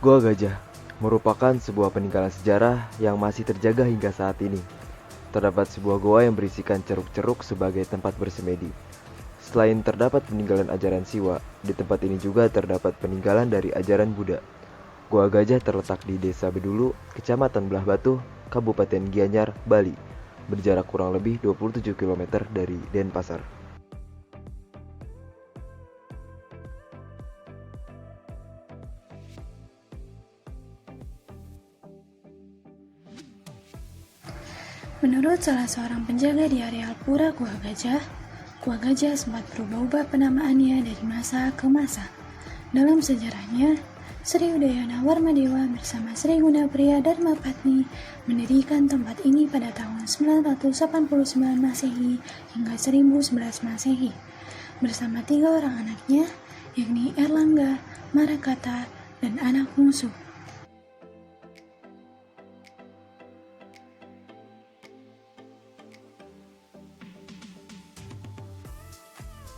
Gua Gajah merupakan sebuah peninggalan sejarah yang masih terjaga hingga saat ini. Terdapat sebuah goa yang berisikan ceruk-ceruk sebagai tempat bersemedi. Selain terdapat peninggalan ajaran Siwa, di tempat ini juga terdapat peninggalan dari ajaran Buddha. Goa Gajah terletak di Desa Bedulu, Kecamatan Belah Batu, Kabupaten Gianyar, Bali, berjarak kurang lebih 27 km dari Denpasar. Menurut salah seorang penjaga di areal Pura Gua Gajah sempat berubah-ubah penamaannya dari masa ke masa. Dalam sejarahnya, Sri Udayana Warmadewa bersama Sri Gunapriya Dharmapatni mendirikan tempat ini pada tahun 989 Masehi hingga 1011 Masehi bersama 3 orang anaknya, yakni Erlangga, Marakata, dan anak bungsu.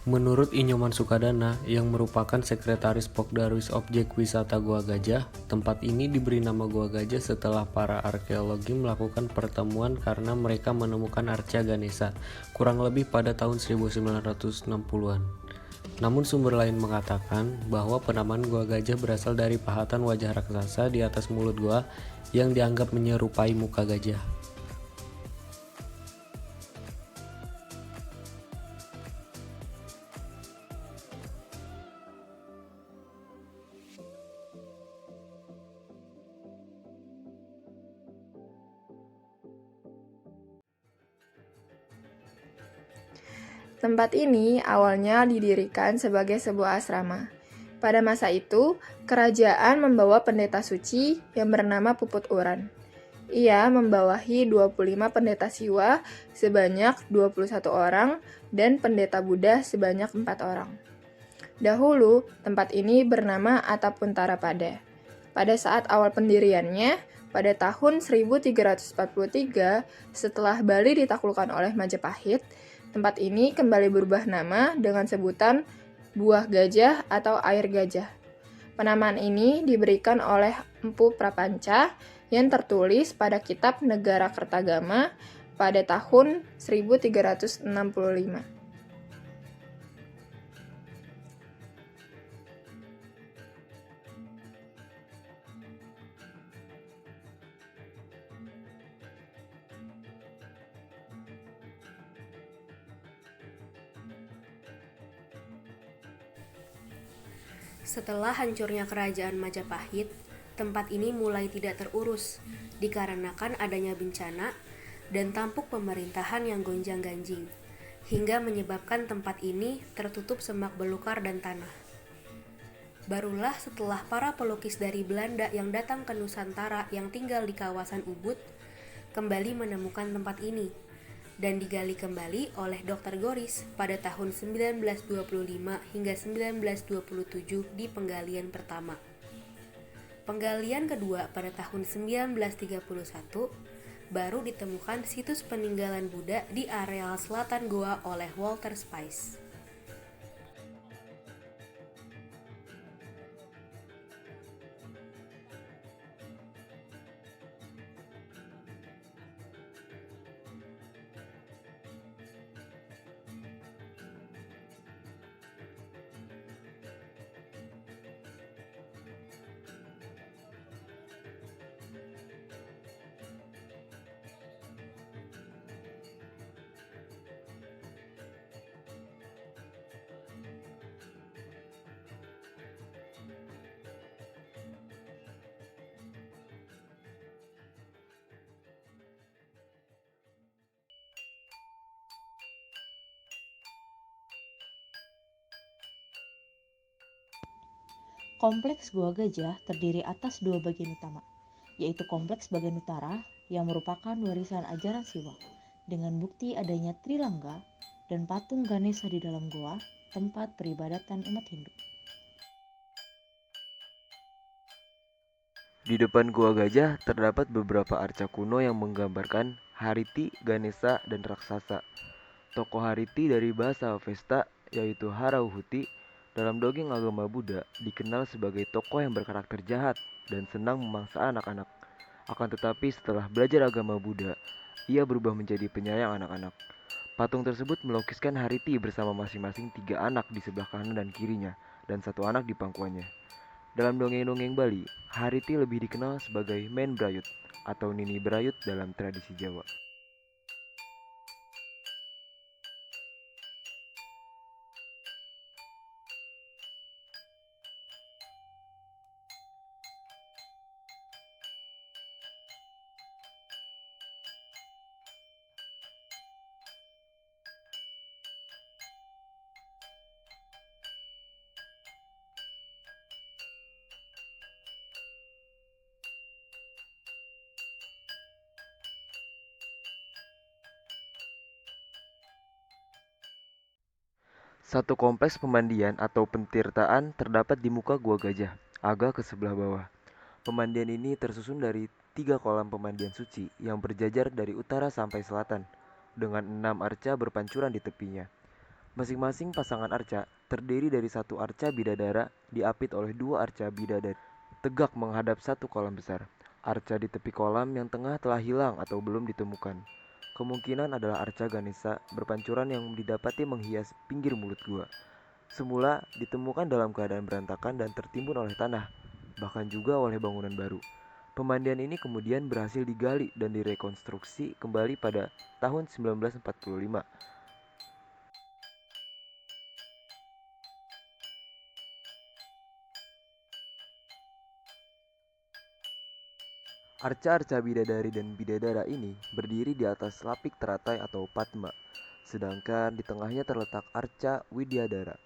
Menurut Inyoman Sukadana, yang merupakan sekretaris Pokdarwis Objek Wisata Goa Gajah, tempat ini diberi nama Goa Gajah setelah para arkeologi melakukan pertemuan karena mereka menemukan arca Ganesha kurang lebih pada tahun 1960-an. Namun sumber lain mengatakan bahwa penamaan Goa Gajah berasal dari pahatan wajah raksasa di atas mulut goa yang dianggap menyerupai muka gajah. Tempat ini awalnya didirikan sebagai sebuah asrama. Pada masa itu, kerajaan membawa pendeta suci yang bernama Puput Uran. Ia membawahi 25 pendeta Siwa sebanyak 21 orang dan pendeta Buddha sebanyak 4 orang. Dahulu, tempat ini bernama Atapuntara Pada. Pada saat awal pendiriannya, pada tahun 1343, setelah Bali ditaklukkan oleh Majapahit, tempat ini kembali berubah nama dengan sebutan Buah Gajah atau Air Gajah. Penamaan ini diberikan oleh Empu Prapanca yang tertulis pada kitab Negara Kertagama pada tahun 1365. Setelah hancurnya kerajaan Majapahit, tempat ini mulai tidak terurus dikarenakan adanya bencana dan tampuk pemerintahan yang gonjang-ganjing, hingga menyebabkan tempat ini tertutup semak belukar dan tanah. Barulah setelah para pelukis dari Belanda yang datang ke Nusantara yang tinggal di kawasan Ubud kembali menemukan tempat ini dan digali kembali oleh Dr. Goris pada tahun 1925 hingga 1927 di penggalian pertama. Penggalian kedua pada tahun 1931 baru ditemukan situs peninggalan Buddha di areal selatan Goa oleh Walter Spice. Kompleks Goa Gajah terdiri atas 2 bagian utama, yaitu kompleks bagian utara yang merupakan warisan ajaran Siwa, dengan bukti adanya Trilangga dan patung Ganesha di dalam goa, tempat peribadatan umat Hindu. Di depan Goa Gajah terdapat beberapa arca kuno yang menggambarkan Hariti, Ganesha, dan raksasa. Tokoh Hariti dari bahasa Avesta yaitu Harauhuti Dalam dongeng agama Buddha, dikenal sebagai tokoh yang berkarakter jahat dan senang memangsa anak-anak. Akan tetapi setelah belajar agama Buddha, ia berubah menjadi penyayang anak-anak. Patung tersebut melukiskan Hariti bersama masing-masing 3 anak di sebelah kanan dan kirinya, dan 1 anak di pangkuannya. Dalam dongeng-dongeng Bali, Hariti lebih dikenal sebagai Men Brayut atau Nini Brayut dalam tradisi Jawa. Satu kompleks pemandian atau pentirtaan terdapat di muka Gua Gajah, agak ke sebelah bawah. Pemandian ini tersusun dari 3 kolam pemandian suci yang berjajar dari utara sampai selatan, dengan 6 arca berpancuran di tepinya. Masing-masing pasangan arca terdiri dari 1 arca bidadara diapit oleh 2 arca bidadari, tegak menghadap 1 kolam besar. Arca di tepi kolam yang tengah telah hilang atau belum ditemukan. Kemungkinan adalah arca Ganesha berpancuran yang didapati menghias pinggir mulut gua. Semula ditemukan dalam keadaan berantakan dan tertimbun oleh tanah, bahkan juga oleh bangunan baru. Pemandian ini kemudian berhasil digali dan direkonstruksi kembali pada tahun 1945. Arca-arca bidadari dan bidadara ini berdiri di atas lapik teratai atau Padma, sedangkan di tengahnya terletak arca Widyadara.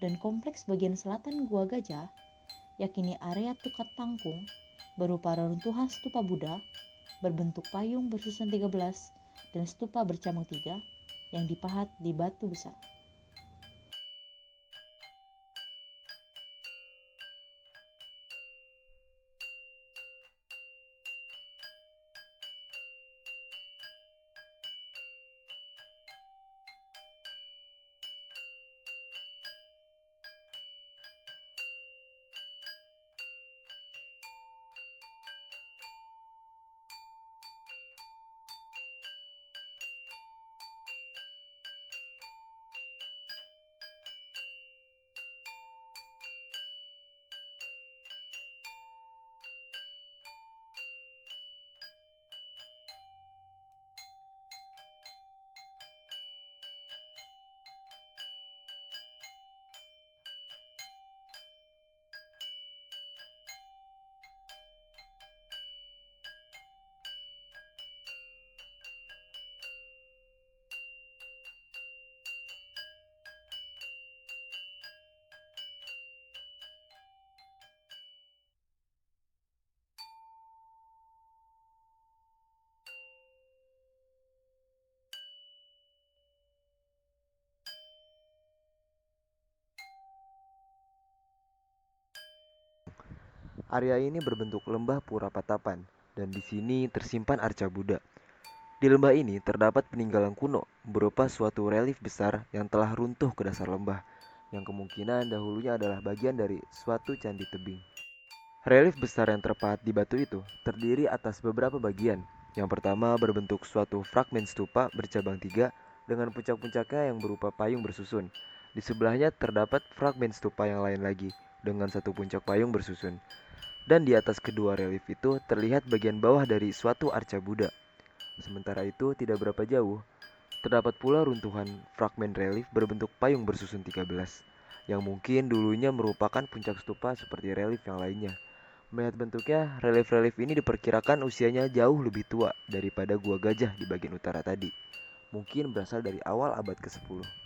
dan kompleks bagian selatan Gua Gajah, yakni area Tukat Tangkung, berupa reruntuhan stupa Buddha berbentuk payung bersusun 13 dan stupa bercabang 3 yang dipahat di batu besar. Area ini berbentuk lembah Pura Patapan, dan di sini tersimpan arca Buddha. Di lembah ini terdapat peninggalan kuno berupa suatu relief besar yang telah runtuh ke dasar lembah, yang kemungkinan dahulunya adalah bagian dari suatu candi tebing. Relief besar yang terpahat di batu itu terdiri atas beberapa bagian. Yang pertama berbentuk suatu fragmen stupa bercabang 3 dengan puncak-puncaknya yang berupa payung bersusun. Di sebelahnya terdapat fragmen stupa yang lain lagi dengan satu puncak payung bersusun. Dan di atas kedua relief itu terlihat bagian bawah dari suatu arca Buddha. Sementara itu tidak berapa jauh, terdapat pula runtuhan fragmen relief berbentuk payung bersusun 13, yang mungkin dulunya merupakan puncak stupa seperti relief yang lainnya. Melihat bentuknya, relief-relief ini diperkirakan usianya jauh lebih tua daripada Gua Gajah di bagian utara tadi. Mungkin berasal dari awal abad ke-10.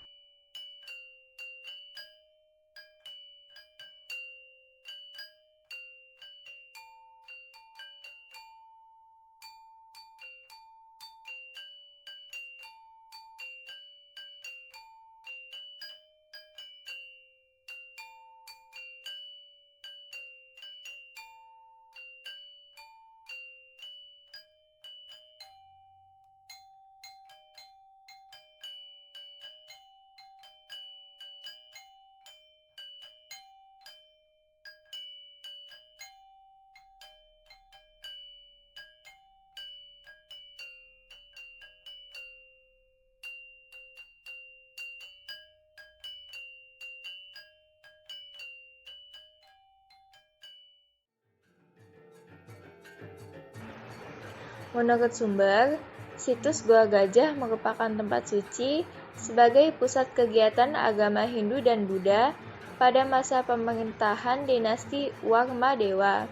Menurut sumber, situs Gua Gajah merupakan tempat suci sebagai pusat kegiatan agama Hindu dan Buddha pada masa pemerintahan dinasti Warmadewa.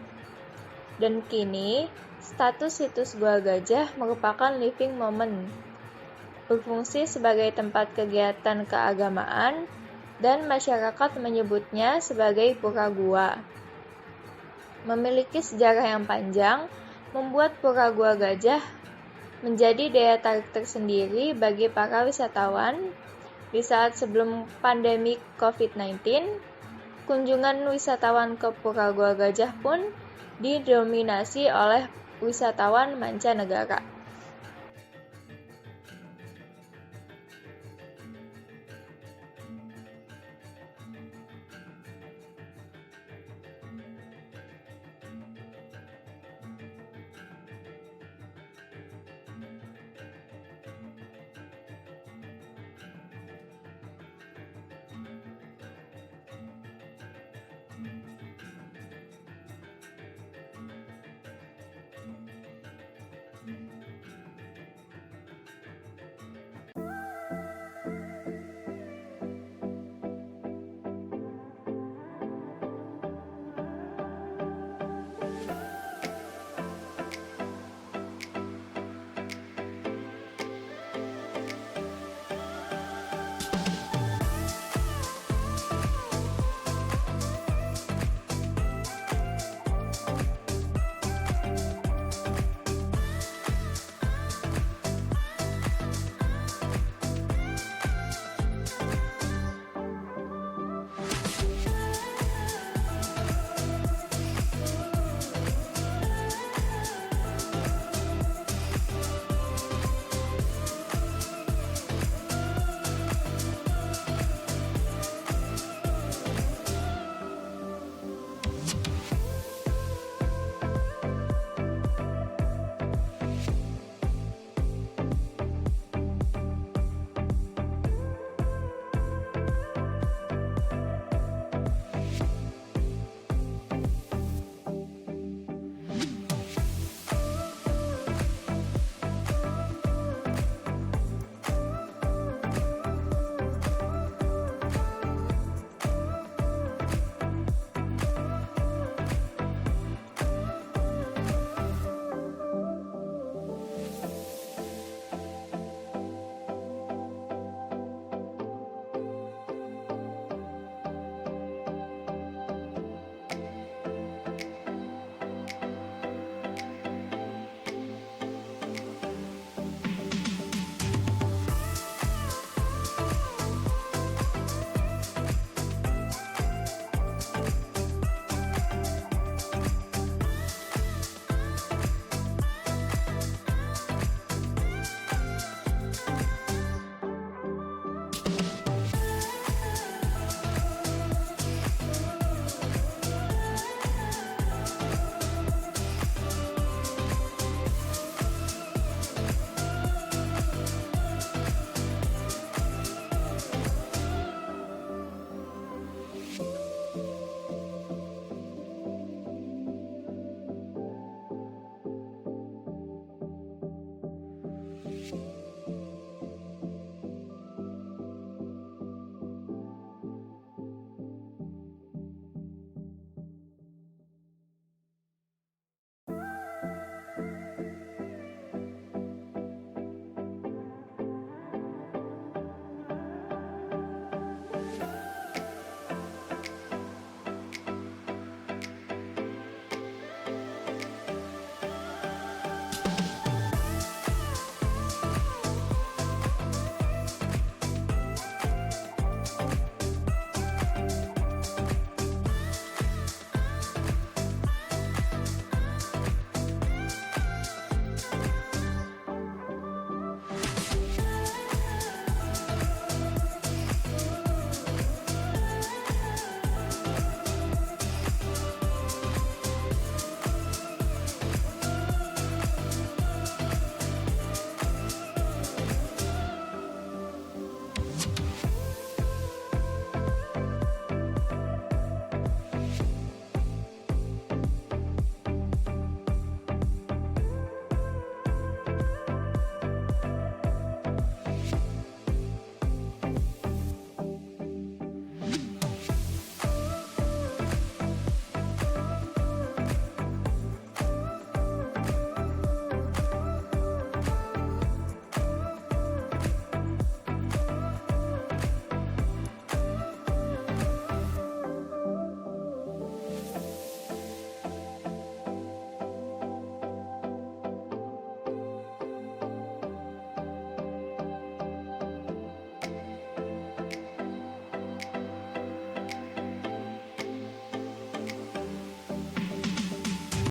Dan kini, status situs Gua Gajah merupakan living monument, berfungsi sebagai tempat kegiatan keagamaan dan masyarakat menyebutnya sebagai Pura Gua. Memiliki sejarah yang panjang, membuat Pura Gua Gajah menjadi daya tarik tersendiri bagi para wisatawan. Di saat sebelum pandemi COVID-19, kunjungan wisatawan ke Pura Gua Gajah pun didominasi oleh wisatawan mancanegara.